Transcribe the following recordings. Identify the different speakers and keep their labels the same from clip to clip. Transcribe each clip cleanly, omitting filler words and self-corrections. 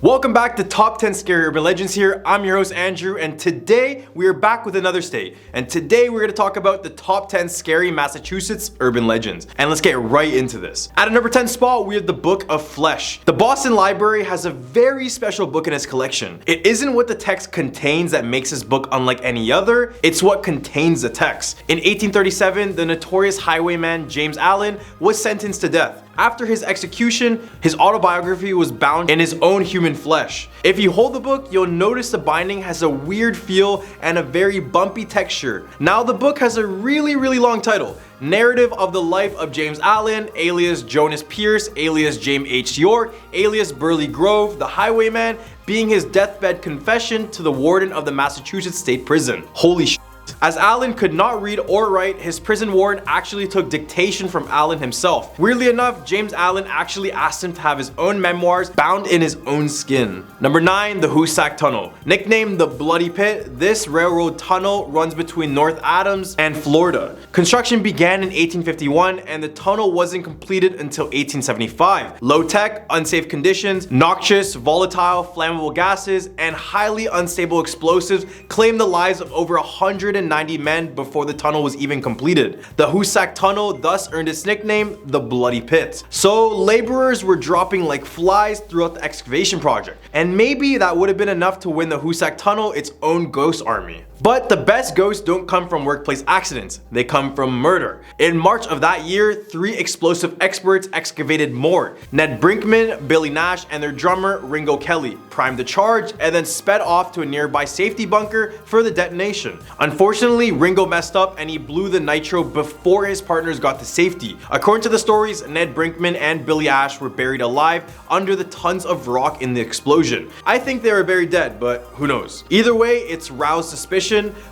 Speaker 1: Welcome back to Top 10 Scary Urban Legends here. I'm your host Andrew, and today we are back with another state. And today we're going to talk about the top 10 scary Massachusetts urban legends. And let's get right into this. At a number 10 spot, we have the Book of Flesh. The Boston Library has a very special book in its collection. It isn't what the text contains that makes this book unlike any other, it's what contains the text. In 1837, the notorious highwayman James Allen was sentenced to death. After his execution, his autobiography was bound in his own human flesh. If you hold the book, you'll notice the binding has a weird feel and a very bumpy texture. Now the book has a really long title. Narrative of the Life of James Allen, alias Jonas Pierce, alias James H. York, alias Burley Grove, the Highwayman, being his deathbed confession to the warden of the Massachusetts State Prison. Holy shit. As Allen could not read or write, his prison warden actually took dictation from Allen himself. Weirdly enough, James Allen actually asked him to have his own memoirs bound in his own skin. Number 9, the Hoosac Tunnel. Nicknamed the Bloody Pit, this railroad tunnel runs between North Adams and Florida. Construction began in 1851 and the tunnel wasn't completed until 1875. Low tech, unsafe conditions, noxious, volatile, flammable gases, and highly unstable explosives claimed the lives of over 190 men before the tunnel was even completed. The Hoosac Tunnel thus earned its nickname, the Bloody Pit. So laborers were dropping like flies throughout the excavation project, and maybe that would have been enough to win the Hoosac Tunnel its own ghost army. But the best ghosts don't come from workplace accidents, they come from murder. In March of that year, 3 explosive experts excavated more. Ned Brinkman, Billy Nash, and their drummer Ringo Kelly primed the charge and then sped off to a nearby safety bunker for the detonation. Unfortunately, Ringo messed up and he blew the nitro before his partners got to safety. According to the stories, Ned Brinkman and Billy Ash were buried alive under the tons of rock in the explosion. I think they were buried dead, but who knows. Either way, it's roused suspicion.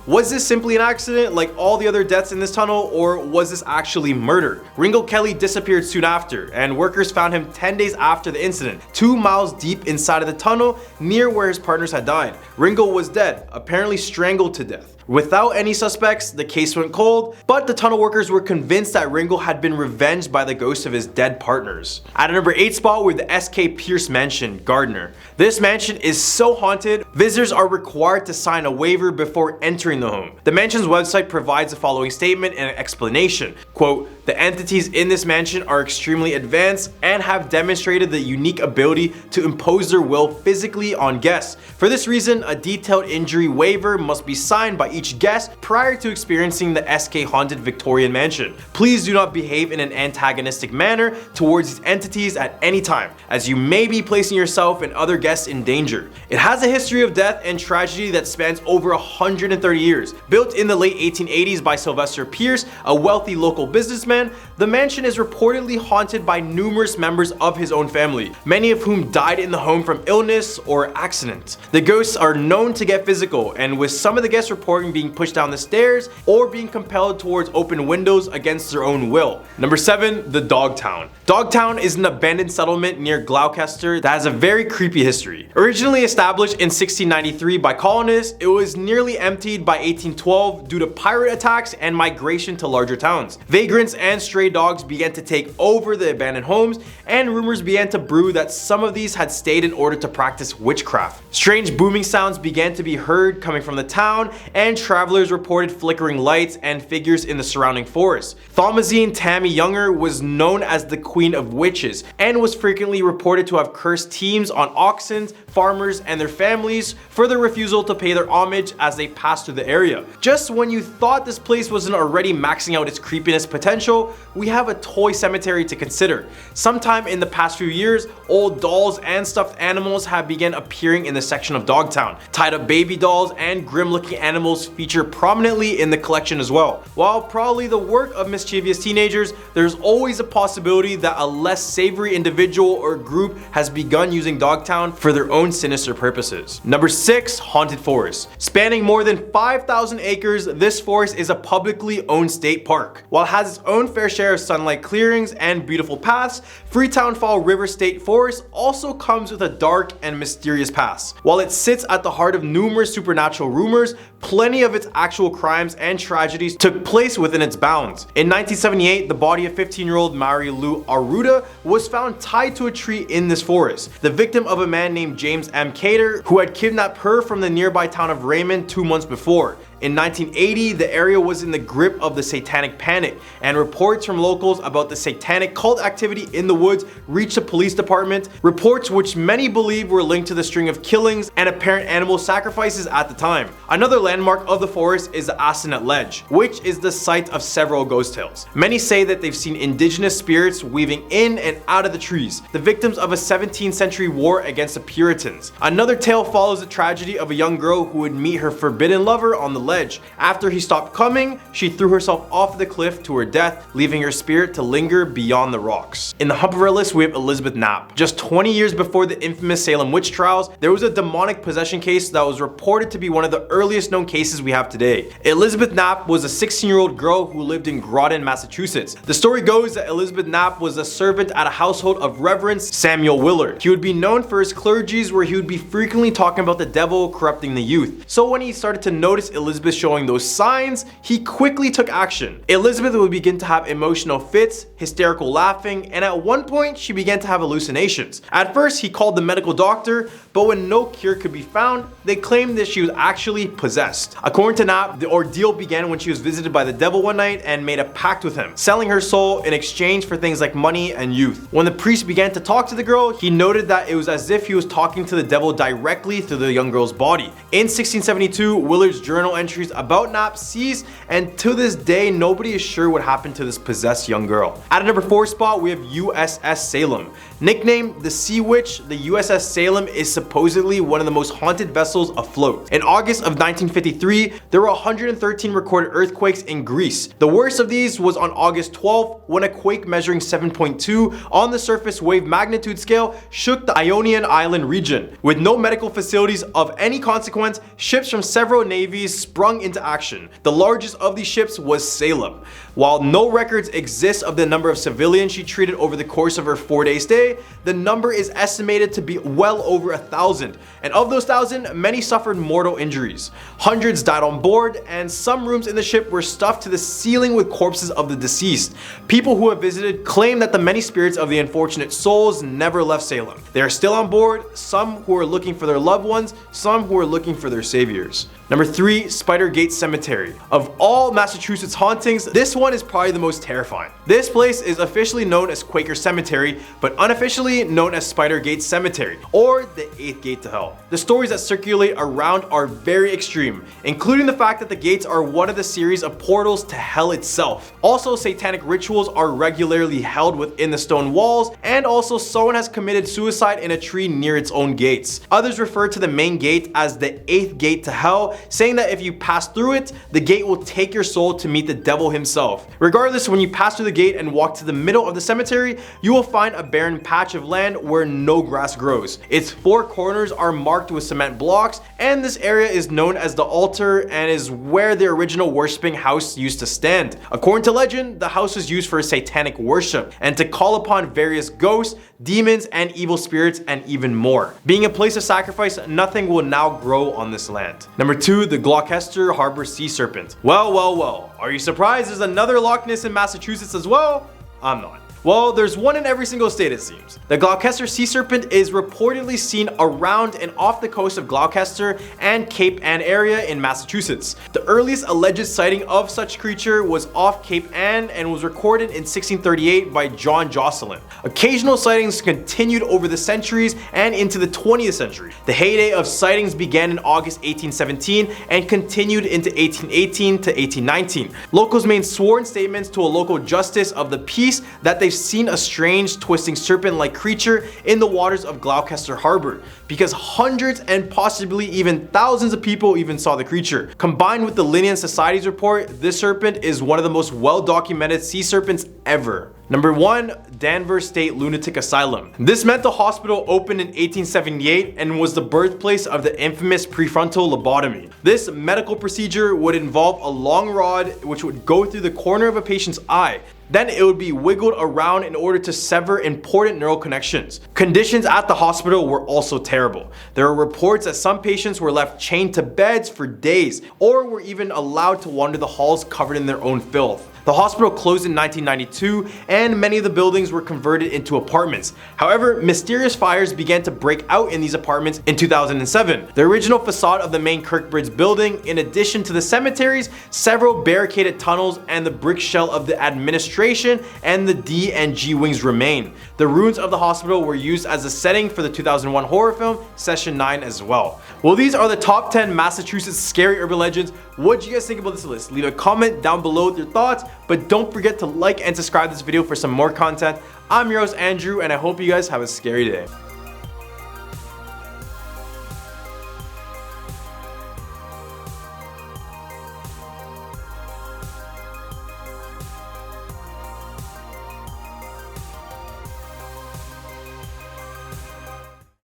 Speaker 1: Was this simply an accident like all the other deaths in this tunnel, or was this actually murder? Ringo Kelly disappeared soon after, and workers found him 10 days after the incident, 2 miles deep inside of the tunnel near where his partners had died. Ringo was dead, apparently strangled to death. Without any suspects, the case went cold, but the tunnel workers were convinced that Ringo had been revenged by the ghosts of his dead partners. At a number 8 spot with the S.K. Pierce Mansion, Gardner. This mansion is so haunted, visitors are required to sign a waiver before entering the home. The mansion's website provides the following statement and explanation. Quote, "The entities in this mansion are extremely advanced and have demonstrated the unique ability to impose their will physically on guests. For this reason, a detailed injury waiver must be signed by each guest prior to experiencing the SK Haunted Victorian Mansion. Please do not behave in an antagonistic manner towards these entities at any time, as you may be placing yourself and other guests in danger. It has a history of death and tragedy that spans over 130 years. Built in the late 1880s by Sylvester Pierce, a wealthy local businessman, the mansion is reportedly haunted by numerous members of his own family, many of whom died in the home from illness or accident. The ghosts are known to get physical, and with some of the guests reporting being pushed down the stairs or being compelled towards open windows against their own will. Number 7, the Dogtown. Dogtown is an abandoned settlement near Gloucester that has a very creepy history. Originally established in 1693 by colonists, it was nearly emptied by 1812 due to pirate attacks and migration to larger towns. Vagrants and stray dogs began to take over the abandoned homes, and rumors began to brew that some of these had stayed in order to practice witchcraft. Strange booming sounds began to be heard coming from the town, and travelers reported flickering lights and figures in the surrounding forest. Thomasine Tammy Younger was known as the Queen of Witches and was frequently reported to have cursed teams on oxen, farmers, and their families for their refusal to pay their homage as they passed through the area. Just when you thought this place wasn't already maxing out its creepiness potential, we have a toy cemetery to consider. Sometime in the past few years, old dolls and stuffed animals have begun appearing in the section of Dogtown. Tied up baby dolls and grim-looking animals feature prominently in the collection as well. While probably the work of mischievous teenagers, there's always a possibility that a less savory individual or group has begun using Dogtown for their own sinister purposes. Number 6, Haunted Forest. Spanning more than 5,000 acres, this forest is a publicly owned state park. While it has its own own fair share of sunlight clearings and beautiful paths, Freetown Fall River State Forest also comes with a dark and mysterious past. While it sits at the heart of numerous supernatural rumors, plenty of its actual crimes and tragedies took place within its bounds. In 1978, the body of 15-year-old Mary Lou Aruda was found tied to a tree in this forest, the victim of a man named James M. Cater, who had kidnapped her from the nearby town of Raymond 2 months before. In 1980, the area was in the grip of the satanic panic, and reports from locals about the satanic cult activity in the woods reached the police department, reports which many believe were linked to the string of killings and apparent animal sacrifices at the time. Another landmark of the forest is the Assinet Ledge, which is the site of several ghost tales. Many say that they've seen indigenous spirits weaving in and out of the trees, the victims of a 17th century war against the Puritans. Another tale follows the tragedy of a young girl who would meet her forbidden lover on the ledge. After he stopped coming, she threw herself off the cliff to her death, leaving her spirit to linger beyond the rocks. In the hump of our list, we have Elizabeth Knapp. Just 20 years before the infamous Salem witch trials, there was a demonic possession case that was reported to be one of the earliest known cases we have today. Elizabeth Knapp was a 16-year-old girl who lived in Gardner, Massachusetts. The story goes that Elizabeth Knapp was a servant at a household of Reverend Samuel Willard. He would be known for his clergies, where he would be frequently talking about the devil corrupting the youth. So when he started to notice Elizabeth showing those signs, he quickly took action. Elizabeth would begin to have emotional fits, hysterical laughing, and at one point she began to have hallucinations. At first he called the medical doctor, but when no cure could be found, they claimed that she was actually possessed. According to Knapp, the ordeal began when she was visited by the devil one night and made a pact with him, selling her soul in exchange for things like money and youth. When the priest began to talk to the girl, he noted that it was as if he was talking to the devil directly through the young girl's body. In 1672, Willard's journal entries about Knapp ceased, and to this day nobody is sure what happened to this possessed young girl. At a number 4 spot, we have USS Salem. Nicknamed the Sea Witch, the USS Salem is supposedly one of the most haunted vessels afloat. In August of 1953, there were 113 recorded earthquakes in Greece. The worst of these was on August 12th, when a quake measuring 7.2 on the surface wave magnitude scale shook the Ionian Island region. With no medical facilities of any consequence, ships from several navies sprung into action. The largest of these ships was Salem. While no records exist of the number of civilians she treated over the course of her 4-day stay, the number is estimated to be well over 1,000, and of those 1,000, many suffered mortal injuries. Hundreds died on board, and some rooms in the ship were stuffed to the ceiling with corpses of the deceased. People who have visited claim that the many spirits of the unfortunate souls never left Salem. They are still on board, some who are looking for their loved ones, some who are looking for their saviors. Number 3, Spider Gate Cemetery. Of all Massachusetts hauntings, this one is probably the most terrifying. This place is officially known as Quaker Cemetery, but unofficially known as Spider Gate Cemetery, or the 8th gate to hell. The stories that circulate around are very extreme, including the fact that the gates are one of the series of portals to hell itself. Also, satanic rituals are regularly held within the stone walls, and also someone has committed suicide in a tree near its own gates. Others refer to the main gate as the 8th gate to hell, saying that if you pass through it, the gate will take your soul to meet the devil himself. Regardless, when you pass through the gate and walk to the middle of the cemetery, you will find a barren patch of land where no grass grows. Its 4 corners are marked with cement blocks, and this area is known as the altar and is where the original worshipping house used to stand. According to legend, the house was used for satanic worship and to call upon various ghosts, demons, and evil spirits, and even more. Being a place of sacrifice, nothing will now grow on this land. Number 2, the Gloucester Harbor Sea Serpent. Well, are you surprised there's another Loch Ness in Massachusetts as well? I'm not. Well, there's one in every single state it seems. The Gloucester Sea Serpent is reportedly seen around and off the coast of Gloucester and Cape Ann area in Massachusetts. The earliest alleged sighting of such creature was off Cape Ann and was recorded in 1638 by John Jocelyn. Occasional sightings continued over the centuries and into the 20th century. The heyday of sightings began in August 1817 and continued into 1818 to 1819. Locals made sworn statements to a local justice of the peace that they seen a strange twisting serpent-like creature in the waters of Gloucester Harbor, because hundreds and possibly even thousands of people even saw the creature. Combined with the Linnean Society's report, this serpent is one of the most well-documented sea serpents ever. Number 1, Danvers State Lunatic Asylum. This mental hospital opened in 1878 and was the birthplace of the infamous prefrontal lobotomy. This medical procedure would involve a long rod which would go through the corner of a patient's eye. Then it would be wiggled around in order to sever important neural connections. Conditions at the hospital were also terrible. There were reports that some patients were left chained to beds for days or were even allowed to wander the halls covered in their own filth. The hospital closed in 1992 and many of the buildings were converted into apartments. However, mysterious fires began to break out in these apartments in 2007. The original facade of the main Kirkbridge building, in addition to the cemeteries, several barricaded tunnels, and the brick shell of the administration and the D and G wings remain. The ruins of the hospital were used as a setting for the 2001 horror film Session 9 as well. Well, these are the top 10 Massachusetts scary urban legends. What do you guys think about this list? Leave a comment down below with your thoughts, but don't forget to like and subscribe to this video for some more content. I'm your host Andrew, and I hope you guys have a scary day.